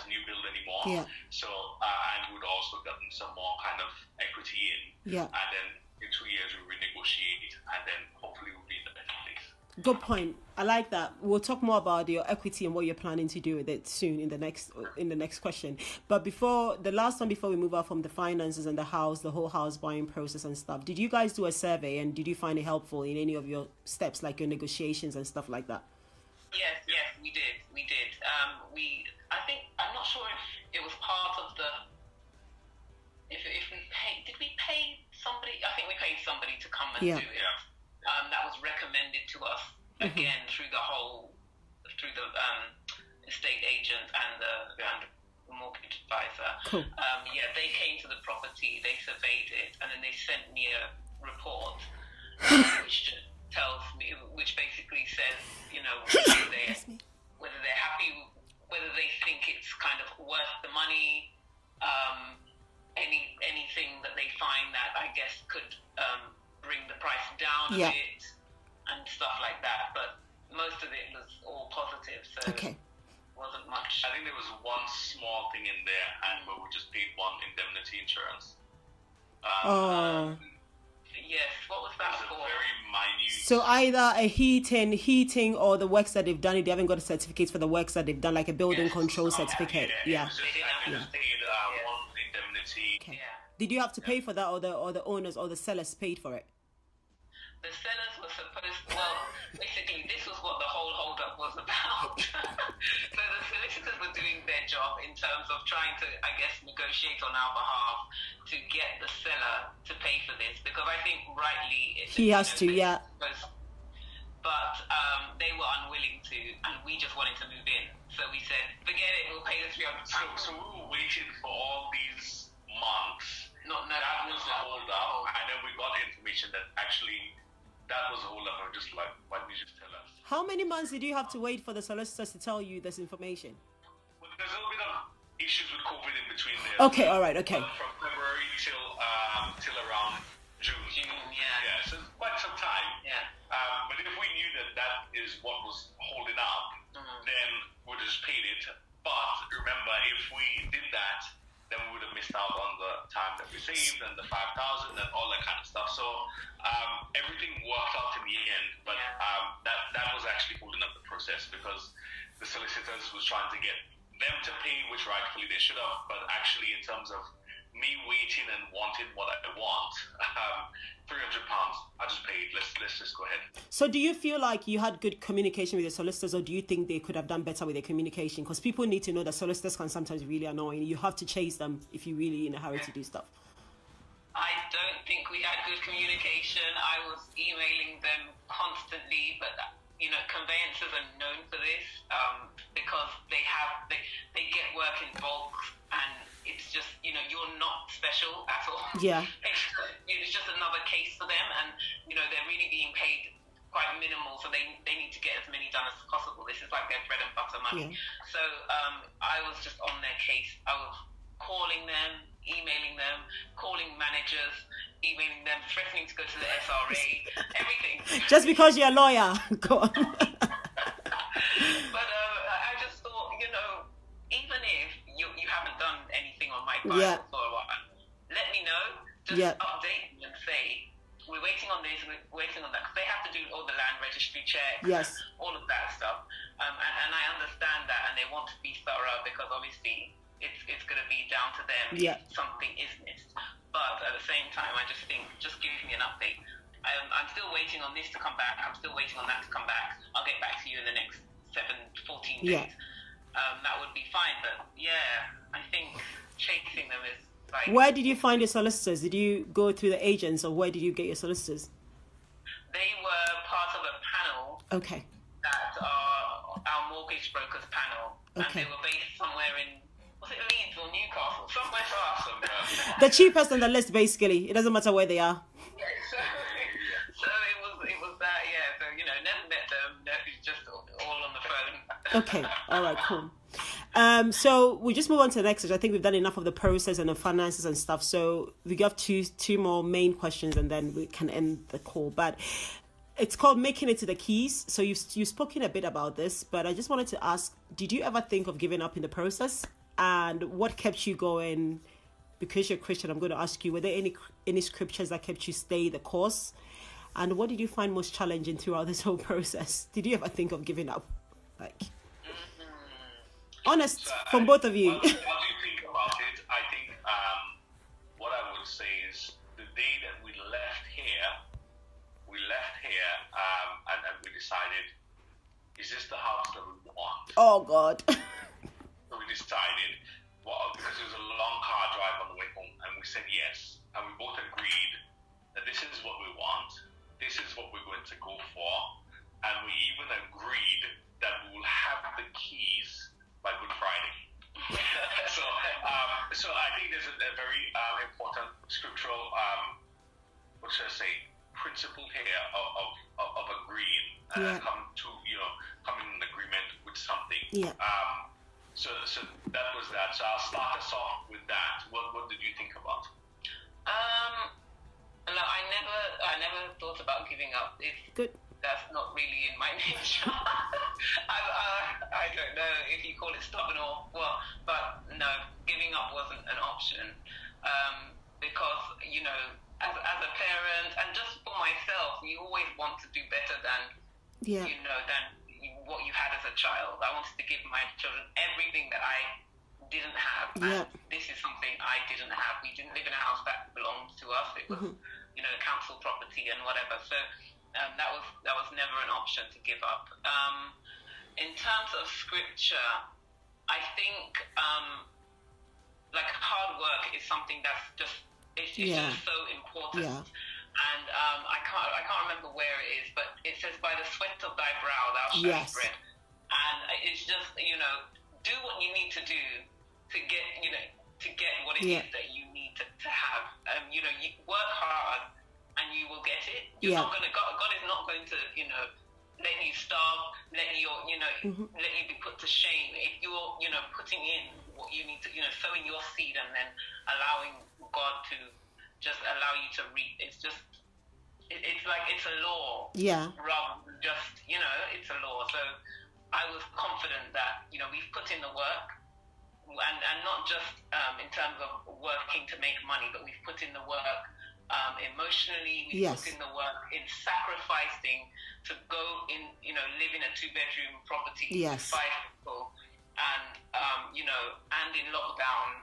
new build anymore. Yeah. So and we'd also gotten some more kind of equity in. Yeah. And then in 2 years we renegotiate, and then hopefully we'll be in the better place. Good point. I like that. We'll talk more about your equity and what you're planning to do with it soon in the next question. But before we move out from the finances and the whole house buying process and stuff, did you guys do a survey, and did you find it helpful in any of your steps, like your negotiations and stuff like that? Yes, we did. I think, I'm not sure if it was part of the. If we paid, did we pay somebody? I think we paid somebody to come and do it. That was recommended to us again through the estate agent and the mortgage advisor. Cool. They came to the property, they surveyed it, and then they sent me a report which basically says, whether they're happy, whether they think it's kind of worth the money, anything that they find that I guess could bring the price down a bit and stuff like that. But most of it was all positive, so wasn't much. I think there was one small thing in there, and we just paid one indemnity insurance. Yes, what was that for? Very minute. So either a heating or the works that they've done, if they haven't got a certificate for the works that they've done, like a building control certificate. They didn't have paid one indemnity. Okay. Yeah. Did you have to pay for that, or the owners or the sellers paid for it? the sellers were supposed to, well, basically this was what the whole hold-up was about. So the solicitors were doing their job in terms of trying to, I guess, negotiate on our behalf to get the seller to pay for this, because I think rightly he has to, yeah. But they were unwilling to, and we just wanted to move in. So we said, forget it, we'll pay the £300. So we were waiting for all these months. Not that was the hold up, and then we got the information that actually that was the hold up. And we're just like, why didn't you just tell us? How many months did you have to wait for the solicitors to tell you this information? Well, there's a little bit of issues with COVID in between there. Okay, all right, okay. From February till around June. Yeah, so it's quite some time. Yeah. But if we knew that is what was holding up, then we'd just paid it. But remember, if we did that, then we would have missed out on the time that we saved and the 5,000 and all that kind of stuff. So everything worked out in the end, but that was actually holding up the process, because the solicitors was trying to get them to pay, which rightfully they should have. But actually, in terms of me waiting and wanting what I want, £300, I just paid. Let's just go ahead. So do you feel like you had good communication with the solicitors, or do you think they could have done better with their communication? Because people need to know that solicitors can sometimes be really annoying. You have to chase them if you're really in a hurry to do stuff. I don't think we had good communication. I was emailing them constantly, but conveyancers are known for this, because they get work in bulk, and it's just, you're not special at all. Yeah. It's just another case for them, and they're really being paid quite minimal, so they need to get as many done as possible. This is like their bread and butter money. Yeah. So I was just on their case. I was calling them, emailing them, calling managers, emailing them, threatening to go to the SRA, everything. Just because you're a lawyer. Go on. But I just thought, even if you haven't done anything on my file for a while, let me know. Just update me and say, we're waiting on this, we're waiting on that. Because they have to do all the land registry checks, all of that stuff. And I understand that, and they want to be thorough, because obviously it's going to be down to them if something is missed. But at the same time, I just think, just give me an update. I'm still waiting on this to come back. I'm still waiting on that to come back. I'll get back to you in the next 14 days. That would be fine. But I think chasing them is like... Where did you find your solicitors? Did you go through the agents, or where did you get your solicitors? They were part of a panel. Okay. That are our mortgage brokers panel. Okay. And they were based somewhere in... Was it Leeds or Newcastle? Somewhere far. The cheapest on the list, basically. It doesn't matter where they are. Yeah, so it was that, So, never met them. Just all on the phone. Okay. All right, cool. So we just move on to the next. I think we've done enough of the process and the finances and stuff. So we got two more main questions, and then we can end the call. But it's called making it to the keys. So you've spoken a bit about this, but I just wanted to ask, did you ever think of giving up in the process? And what kept you going? Because you're Christian, I'm going to ask you, were there any scriptures that kept you stay the course? And what did you find most challenging throughout this whole process? Did you ever think of giving up? Honest from both of you. What do you think about it? I think what I would say is the day that we left here, and we decided, is this the house that we want? Oh, God. So we decided, because it was a long car drive on the way home, and we said yes, and we both agreed that this is what we want, this is what we're going to go for, and we even agreed that we will have the keys by Good Friday. So I think there's a very important scriptural, what should I say, principle here of agreeing and coming in agreement with something. Yeah. So that was that. So I'll start us off with that. What did you think about? I never thought about giving up. Good. That's not really in my nature. I don't know if you call it stubborn or what, but no, giving up wasn't an option. Because, as a parent, and just for myself, you always want to do better than what you had as a child. I wanted to give my children everything that I didn't have. And this is something I didn't have. We didn't live in a house that belonged to us. It was, council property and whatever. So That was never an option to give up. In terms of scripture, I think like hard work is something that's just it's just so important. Yeah. And I can't remember where it is, but it says, "By the sweat of thy brow thou shalt eat bread." And it's just, do what you need to do to get what it is that you need to have. You work hard and you will get it. You're not gonna. God is not going to, let you starve, let you be put to shame if you're, putting in what you need to, sowing your seed and then allowing God to just allow you to reap. It's just, it's like it's a law. Yeah. Rather than just, it's a law. So I was confident that, we've put in the work, and not just in terms of working to make money, but we've put in the work emotionally, we've put in the work in sacrificing to go in, live in a 2-bedroom property with 5 people, and, and in lockdown,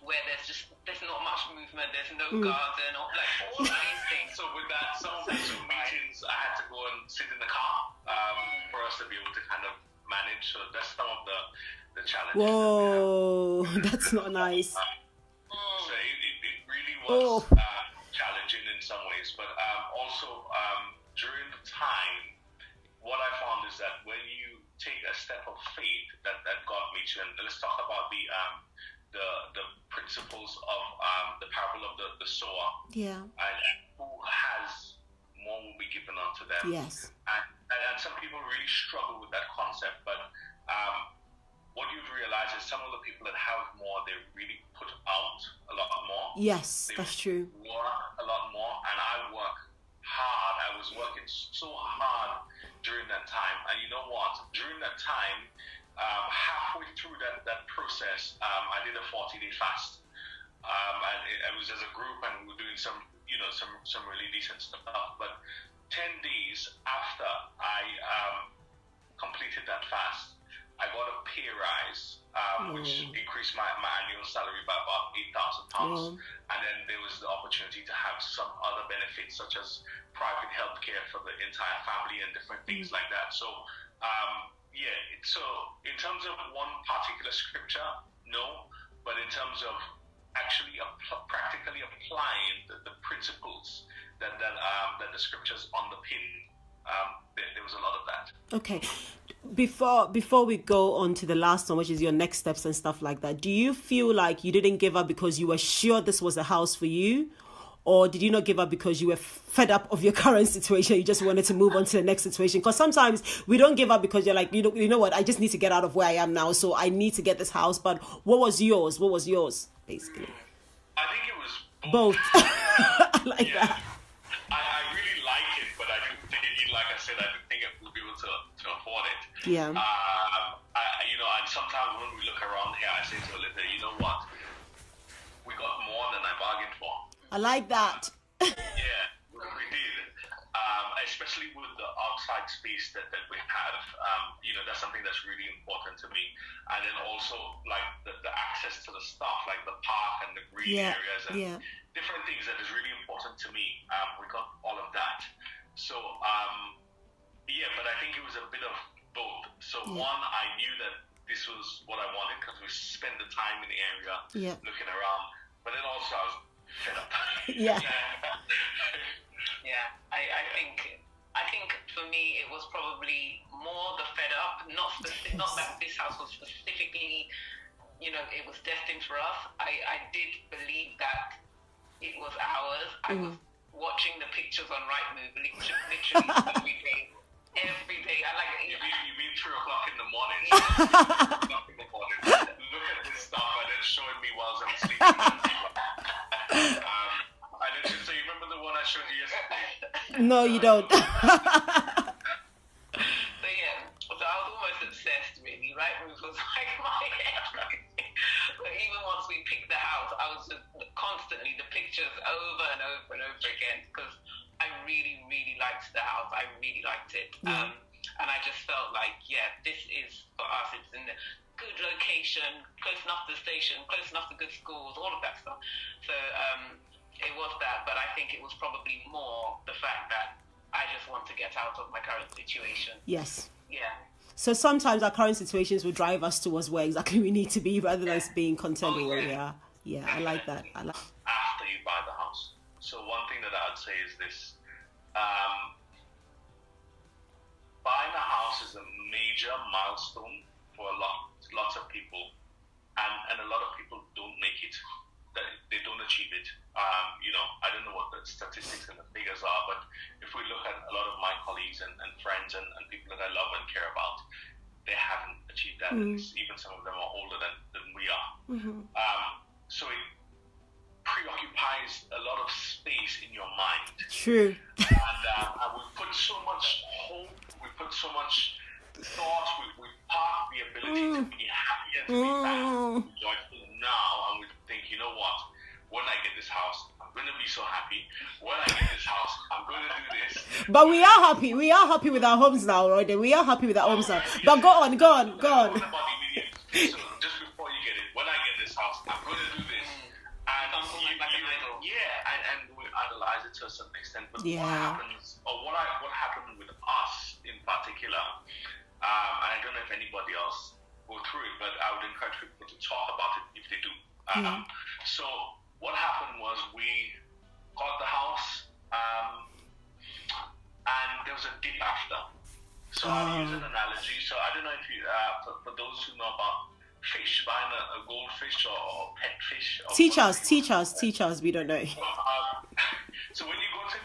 where there's not much movement, there's no garden, or like all of these things. So with that, some of the Zoom meetings, I had to go and sit in the car for us to be able to kind of manage. So that's some of the challenges. Whoa, that's not nice. So it really was challenging in some ways, but also during the time, what I found is that when you take a step of faith that God meets you, and let's talk about the principles of the parable of the sower. Yeah. And who has more will be given unto them. Yes. And some people really struggle with that concept, but what you'd realize is some of the people that have more, they really put out a lot more. Yes, that's true. Work a lot more, and I work hard. I was working so hard during that time, and you know what? During that time, halfway through that process, I did a 40-day fast, and it was as a group, and we were doing some really decent stuff. But 10 days after I completed that fast, I got a pay rise, which increased my annual salary by about £8,000, and then there was the opportunity to have some other benefits, such as private healthcare for the entire family and different things like that. So. So in terms of one particular scripture, no, but in terms of actually practically applying the principles that the scriptures underpin, there was a lot of that. Okay, before we go on to the last one, which is your next steps and stuff like that, do you feel like you didn't give up because you were sure this was a house for you? Or did you not give up because you were fed up of your current situation? You just wanted to move on to the next situation? Because sometimes we don't give up because you're like, you know what? I just need to get out of where I am now, so I need to get this house. But what was yours? What was yours, basically? I think it was both. I like that. I really like it, but I didn't think, like I said, I didn't think I would be able to afford it. Yeah. And sometimes when we look around here, I say to Olivia, you know what? We got more than I bargained for. I like that. Yeah, we did. Especially with the outside space that we have. That's something that's really important to me. And then also, like, the access to the stuff, like the park and the green areas and different things that is really important to me. We got all of that. So, but I think it was a bit of both. So, one, I knew that this was what I wanted because we spent the time in the area looking around. But then also, I was fed up. Yeah. Yeah, I think for me it was probably more the fed up, not that this house was specifically, it was destined for us. I did believe that it was ours. I was watching the pictures on RightMove literally every day. I like it. You mean 3 o'clock in the morning? 3 o'clock in the morning. Look at this stuff and then showing me while I'm sleeping. So you remember the one I showed you yesterday? No, you don't. So I was almost obsessed, really. RightMove was like my everything. But even once we picked the house, I was just constantly the pictures over and over and over again because I really, really liked the house. I really liked it. Yeah. And I just felt like, this is for us. It's in a good location, close enough to the station, close enough to good schools, all of that stuff. So it was that, but I think it was probably more the fact that I just want to get out of my current situation. Yes. Yeah. So sometimes our current situations will drive us towards where exactly we need to be, rather than being content with where we are. Yeah, I like that. After you buy the house. So one thing that I'd say is this. Buying a house is a major milestone for lots of people, and a lot of people don't make it. They don't achieve it. I don't know what the statistics and the figures are, but if we look at a lot of my colleagues and friends and people that I love and care about, they haven't achieved that. Even some of them are older than we are. So it preoccupies a lot of space in your mind. True. And we put so much hope, we put so much thought, we park the ability to be happy and to be thankful, joyful now, and we think, you know what, when I get this house, I'm going to be so happy. When I get this house, I'm going to do this. But we are happy. We are happy with our homes now, right? We are happy with our homes now. But go on. So just before you get it, when I get this house, I'm going to do this. And we idolize it to a certain extent. But what happens, or what happened with us in particular, and I don't know if anybody else go through it, but I would encourage people to talk about it if they do. So what happened was we got the house, and there was a dip after. So I'll use an analogy. So I don't know if you, for those who know about fish, buying a goldfish or pet fish. Or teach us. We don't know. So when you go to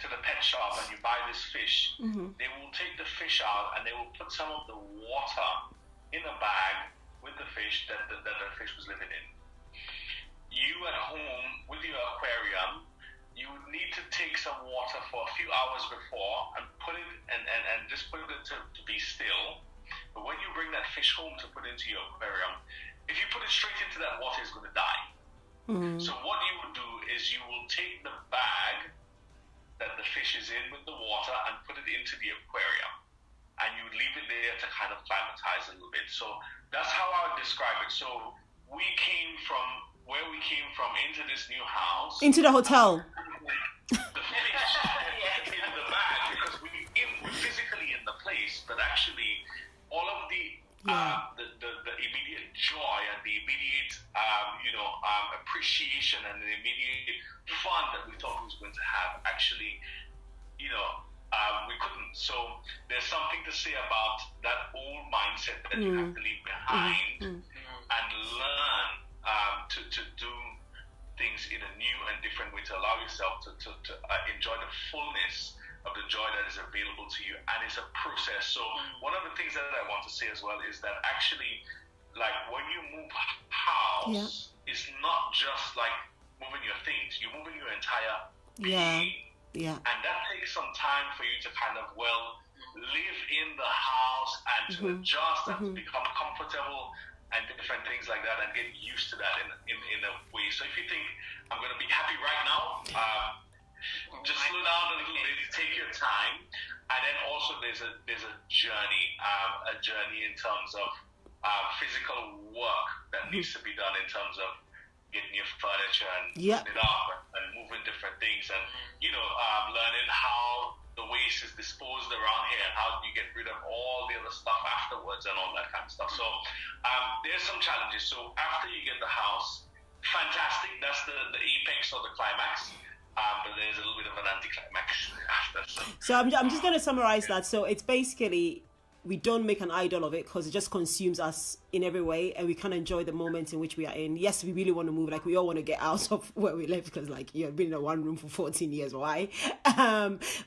the pet shop and you buy this fish, they will take the fish out and they will put some of the water in a bag with the fish that the fish was living in. You at home with your aquarium, you would need to take some water for a few hours before and put it and just put it to be still. But when you bring that fish home to put into your aquarium, if you put it straight into that water, it's going to die. So what you would do is you will take the bag that the fish is in with the water and put it into the aquarium, and you would leave it there to kind of climatize a little bit. So that's how I would describe it. So we came from where we came from into this new house. Into the hotel. The fish in the bag, because we're physically in the place, but actually all of the immediate joy and the immediate appreciation and the immediate fun that we thought we was going to have, actually, we couldn't. So there's something to say about that old mindset that you have to leave behind and learn to do things in a new and different way, to allow yourself to enjoy the fullness of the joy that is available to you. And it's a process. So one of the things that I want to say as well is that actually, like, when you move house, it's not just like moving your things, you're moving your entire being. And that takes some time for you to kind of live in the house and to adjust and to become comfortable and different things like that, and get used to that in a way. So if you think I'm going to be happy right now, just slow down a little bit, take your time. And then also there's a journey in terms of physical work that needs to be done in terms of getting your furniture and putting it up and moving different things, and learning how the waste is disposed around here and how you get rid of all the other stuff afterwards and all that kind of stuff. So there's some challenges. So after you get the house, fantastic, that's the apex or the climax. But there's a little bit of an anticlimax after. So I'm just going to summarize that. So it's basically, we don't make an idol of it because it just consumes us in every way, and we can't enjoy the moment in which we are in. Yes, we really want to move. Like, we all want to get out of where we live because, like, you've been in a one room for 14 years. Why?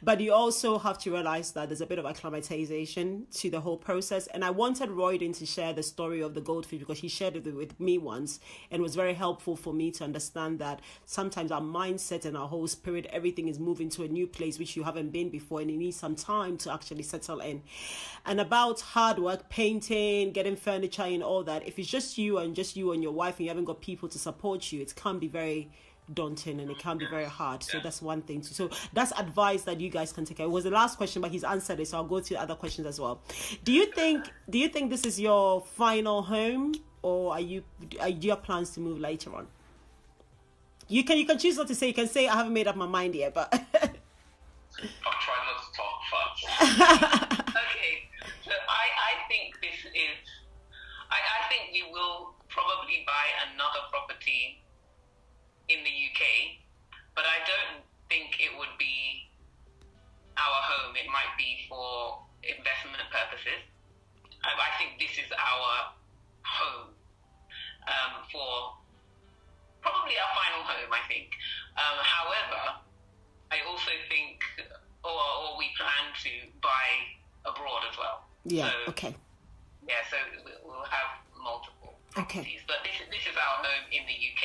But you also have to realize that there's a bit of acclimatization to the whole process. And I wanted Ryodon to share the story of the goldfish because he shared it with me once, and it was very helpful for me to understand that sometimes our mindset and our whole spirit, everything is moving to a new place which you haven't been before, and you need some time to actually settle in. And about hard work, painting, getting furniture and all that, if it's just you and your wife and you haven't got people to support you, it can be very daunting and it can be very hard. So that's one thing too. So that's advice that you guys can take. It was the last question, but he's answered it, so I'll go to other questions as well. Do you think this is your final home, or are you have plans to move later on? You can choose not to say. You can say I haven't made up my mind yet, but I'll try not to talk fast. Okay, so I think this is. I think we will probably buy another property in the UK, but I don't think it would be our home. It might be for investment purposes. I think this is our home for probably our final home, I think. However, I also think, or we plan to buy abroad as well. Yeah, So, okay. Yeah, so we'll have multiple properties. Okay. But this is our home in the UK.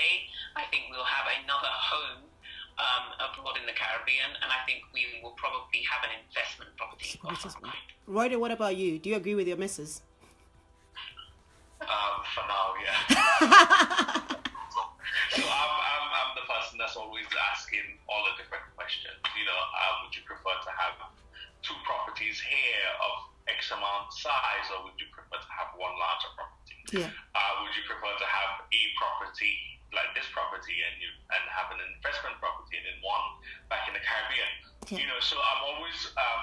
I think we'll have another home abroad in the Caribbean, and I think we will probably have an investment property. Ryodon, what about you? Do you agree with your missus? For now, yeah. So I'm the person that's always asking all the different questions. Would you prefer to have 2 properties here of X amount size, or would you prefer to have one larger property? Yeah. Would you prefer to have a property like this property and have an investment property and then one back in the Caribbean? Yeah. So I'm always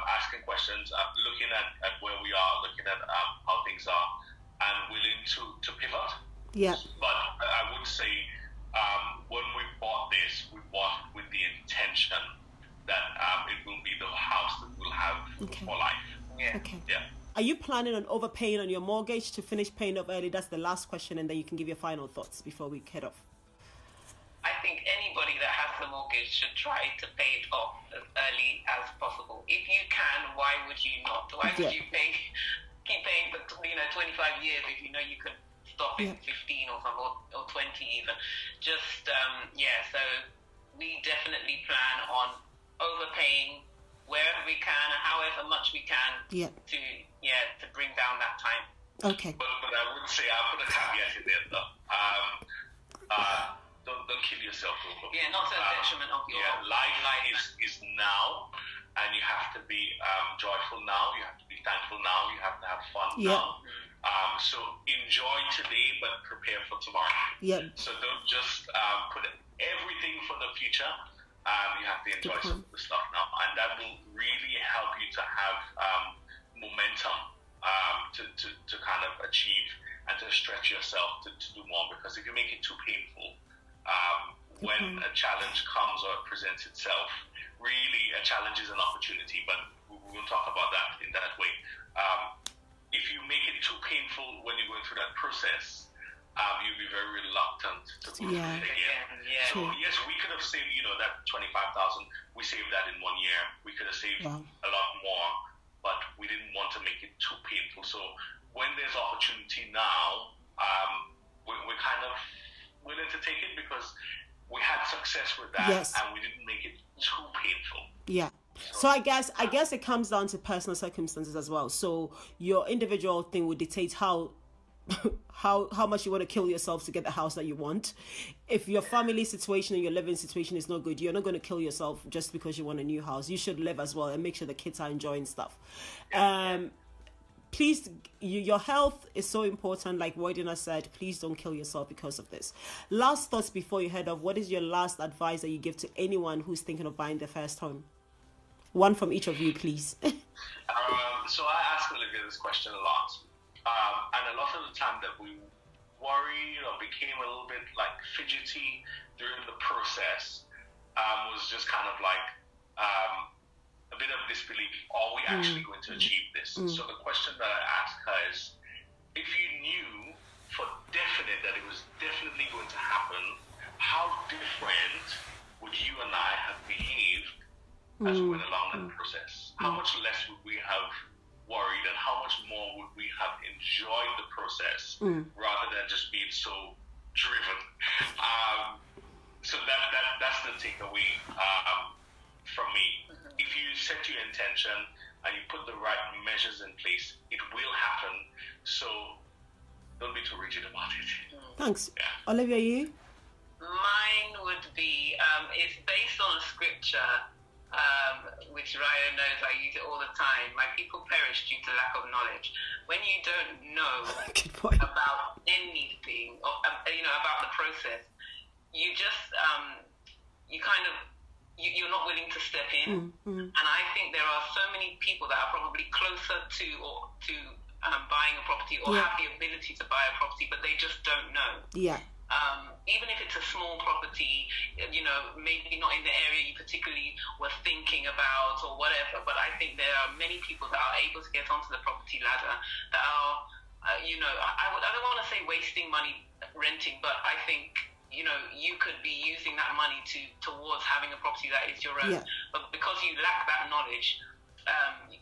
asking questions, looking at where we are, looking at how things are, and willing to pivot. Yeah. But I would say when we bought this, we bought with the intention that it will be the house that we'll have for life. Yeah. Okay. Yeah. Are you planning on overpaying on your mortgage to finish paying off early? That's the last question, and then you can give your final thoughts before we head off. I think anybody that has a mortgage should try to pay it off as early as possible. If you can, why would you not? Why would you keep paying for 25 years if you know you could stop in 15 or something, or 20 even? Just so we definitely plan on overpaying wherever we can, however much we can, to bring down that time. Okay. But I would say I'll put a caveat in there though. Don't kill yourself over. Yeah, not to the detriment of your life is now, and you have to be joyful now. You have to be thankful now. You have to have fun now. So enjoy today, but prepare for tomorrow. Yeah. So don't just put everything for the future. You have to enjoy some of the stuff now, and that will really help you to have momentum to kind of achieve and to stretch yourself to do more. Because if you make it too painful, when a challenge comes or presents itself, really a challenge is an opportunity, but we will talk about that in that way. If you make it too painful when you're going through that process, you'll be very reluctant to go through it again. Yeah. So yes, we could have saved, that 25,000. We saved that in 1 year. We could have saved a lot more, but we didn't want to make it too painful. So when there's opportunity now, we're kind of willing to take it because we had success with that, and we didn't make it too painful. Yeah. So I guess it comes down to personal circumstances as well. So your individual thing would dictate how much you want to kill yourself to get the house that you want. If your family situation and your living situation is not good, you're not going to kill yourself just because you want a new house. You should live as well and make sure the kids are enjoying stuff. Please, your health is so important. Like Ryodon has said, please don't kill yourself because of this. Last thoughts before you head off. What is your last advice that you give to anyone who's thinking of buying their first home? One from each of you, please. So I ask Olivia this question a lot. And a lot of the time that we worried or became a little bit like fidgety during the process was just kind of like a bit of disbelief. Are we actually going to achieve this? So the question that I ask her is, if you knew for definite that it was definitely going to happen, how different would you and I have behaved as we went along in the process? How much less would we have worried, and how much more would we have enjoyed the process rather than just being so driven? So that's the takeaway from me. If you set your intention and you put the right measures in place, it will happen. So don't be too rigid about it. Thanks. Olivia, you? Mine would be, it's based on a scripture, which Ryodon knows I use it all the time. My people perish due to lack of knowledge. When you don't know about anything, or, about the process, you just, you kind of you're not willing to step in. And I think there are so many people that are probably closer to buying a property or have the ability to buy a property, but they just don't know. Yeah. Even if it's a small property, maybe not in the area you particularly were thinking about or whatever, but I think there are many people that are able to get onto the property ladder that are, I don't want to say wasting money renting, but I think, you could be using that money towards having a property that is your own. Yeah. But because you lack that knowledge,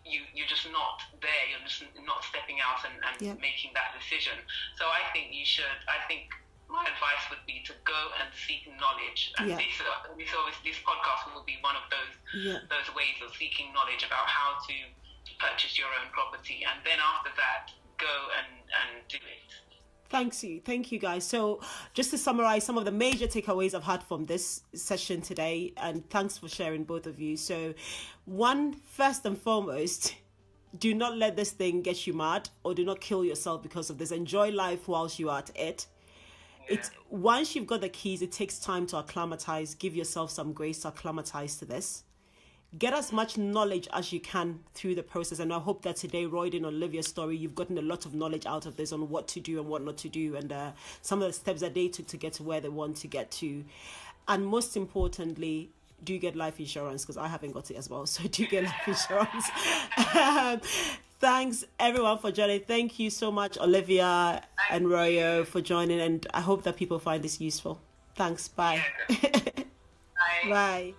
you're just not there. You're just not stepping out and making that decision. So I think my advice would be to go and seek knowledge. And this podcast will be one of those ways of seeking knowledge about how to purchase your own property. And then after that, go and do it. Thank you guys. So just to summarize some of the major takeaways I've had from this session today, and thanks for sharing, both of you. So first and foremost, do not let this thing get you mad, or do not kill yourself because of this. Enjoy life whilst you are at it. It's once you've got the keys, it takes time to acclimatize. Give yourself some grace to acclimatize to this. Get as much knowledge as you can through the process. And I hope that today, Ryodon and Olivia's story, you've gotten a lot of knowledge out of this on what to do and what not to do, and some of the steps that they took to get to where they want to get to. And most importantly, do get life insurance, because I haven't got it as well. So do get life insurance. Thanks everyone for joining. Thank you so much, Olivia and Royo, for joining. And I hope that people find this useful. Thanks. Bye. Bye. Bye.